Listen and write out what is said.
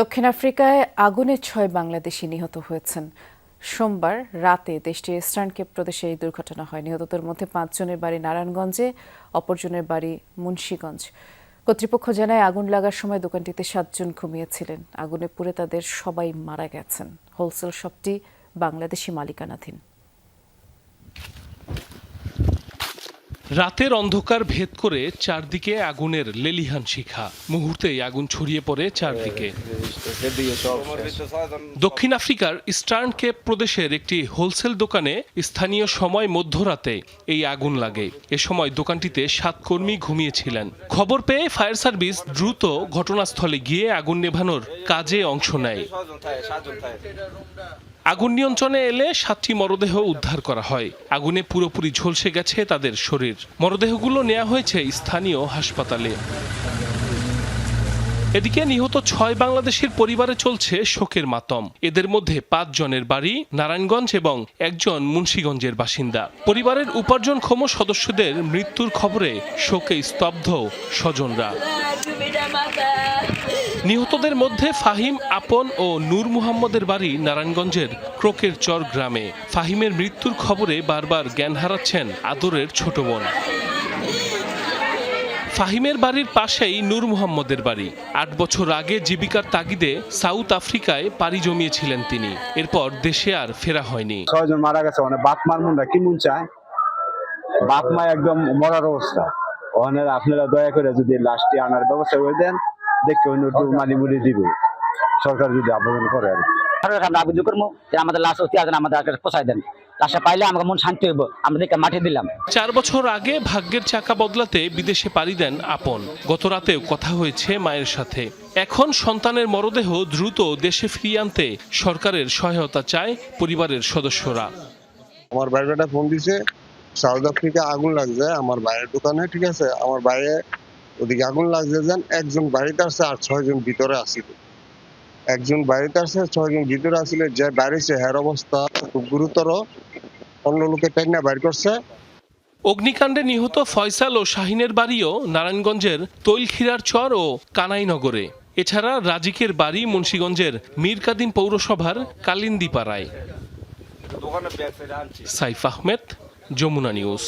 দক্ষিণ আফ্রিকায় আগুনে ৬ বাংলাদেশি নিহত হয়েছেন। সোমবার রাতে দেশটির ইস্টার্ন কেপ প্রদেশে এই দুর্ঘটনা হয়। নিহতদের মধ্যে ৫ জনের বাড়ি নারায়ণগঞ্জে, অপরজনের বাড়ি মুন্সিগঞ্জ। কর্তৃপক্ষ জানায় আগুন লাগার সময় দোকানটিতে ৭ জন ঘুমিয়েছিলেন। আগুনে পুড়ে তাদের সবাই মারা গেছেন। হোলসেল শপটি বাংলাদেশি মালিকানাধীন। রাতের অন্ধকার ভেদ করে চারদিকে আগুনের লেলিহান শিখা। মুহূর্তেই আগুন ছড়িয়ে পড়ে চারদিকে। দক্ষিণ আফ্রিকার ইস্টার্ন কেপ প্রদেশের একটি হোলসেল দোকানে স্থানীয় সময় মধ্যরাতে এই আগুন লাগে। এ সময় দোকানটিতে ৭ কর্মী ঘুমিয়েছিলেন। খবর পেয়ে ফায়ার সার্ভিস দ্রুত ঘটনাস্থলে গিয়ে আগুন নেভানোর কাজে অংশ নেয়। আগুন নিয়ন্ত্রণে এলে ৭টি মরদেহ উদ্ধার করা হয়। আগুনে পুরোপুরি ঝলসে গেছে তাদের শরীর। মরদেহগুলো নেওয়া হয়েছে স্থানীয় হাসপাতালে। এদিকে নিহত ৬ বাংলাদেশের পরিবারে চলছে শোকের মাতম। এদের মধ্যে ৫ জনের বাড়ি নারায়ণগঞ্জ এবং একজন মুন্সিগঞ্জের বাসিন্দা। পরিবারের উপার্জনক্ষম সদস্যদের মৃত্যুর খবরে শোকে স্তব্ধ স্বজনরা। নিহতদের মধ্যে ফাহিম আপন ও নূর মুহাম্মদের বাড়ি নারায়ণগঞ্জের ক্রোকের চর গ্রামে। ফাহিমের মৃত্যুর খবরে বারবার জ্ঞান হারাচ্ছেন আদরের ছোট বোন। ফাহিমের বাড়ির পাশেই নূর মুহাম্মদের বাড়ি। ৮ বছর আগে জীবিকার তাগিদে সাউথ আফ্রিকায় পাড়ি জমিয়েছিলেন তিনি। এরপর দেশে আর ফেরা হয়নি। ৬ জন মারা গেছে। মানে বাপ মার মনটা কি মন চায়, বাপ মা একদম মরার অবস্থা। ওখানে আপনারা দয়া করে যদি লাশটি আনার ব্যবস্থা করে দেন, দেখতে মানি মুড়ি দিবে সরকার যদি আবেদন করে। আমরা আবেদন করবো যে আমাদের লাশ অতি আছেন, আমাদের পোষায় দেন। লাশটা পাইলে আমাকে মন শান্তি হইব, আমাদেরকে মাটি দিলাম। ৪ বছর আগে ভাগ্যের চাকা বদলাতে বিদেশে পাড়ি দেন আপন। গত রাতেও কথা হয়েছে মায়ের সাথে। এখন সন্তানের মরদেহ দ্রুত দেশে ফিরিয়ে আনতে সরকারের সহায়তা চায় পরিবারের সদস্যরা। আমার ভাইটা ফোন দিছে, সাউথ আফ্রিকা আগুন লাগছে আমার ভাইয়ের দোকানে, ঠিক আছে। আমার ভাইয়ে ওদিকে আগুন লাগছে, যেন একজন বাড়িতে আসছে আর ৬ জন ভিতরে আসছিল। একজন বাড়িতে আসছে, ৬ জন ভিতরে আসলে যে বাইরেছে হের অবস্থা খুব গুরুতর। অন্য লোকে টেন্না বাইর করছে। অগ্নিকাণ্ডে নিহত ফয়সাল ও শাহিনের বাড়িও নারায়ণগঞ্জের তৈলখিরার চর ও কানাইনগরে। এছাড়া রাজিকের বাড়ি মুন্সিগঞ্জের মীরকাদিম পৌরসভার কালিন্দিপাড়ায়। সাইফ আহমেদ, যমুনা নিউজ।